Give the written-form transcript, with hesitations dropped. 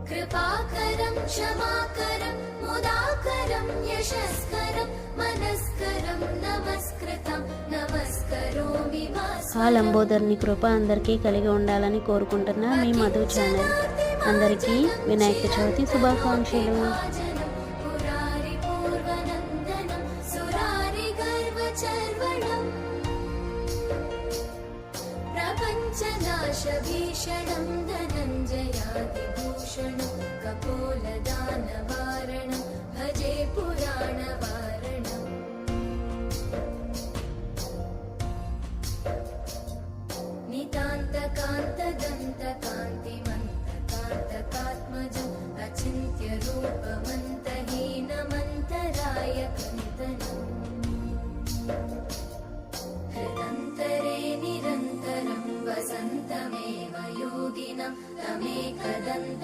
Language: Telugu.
कृपाकरं क्षमाकरं मुदाकरं यशस्करं मनस्करं नमस्कृतं नमस्करोमि ఆ లంబోదరుని కృప అందరికీ కలిగి ఉండాలని కోరుకుంటున్నా మీ మధు ఛానల్. అందరికీ వినాయక చవితి శుభాకాంక్షలు.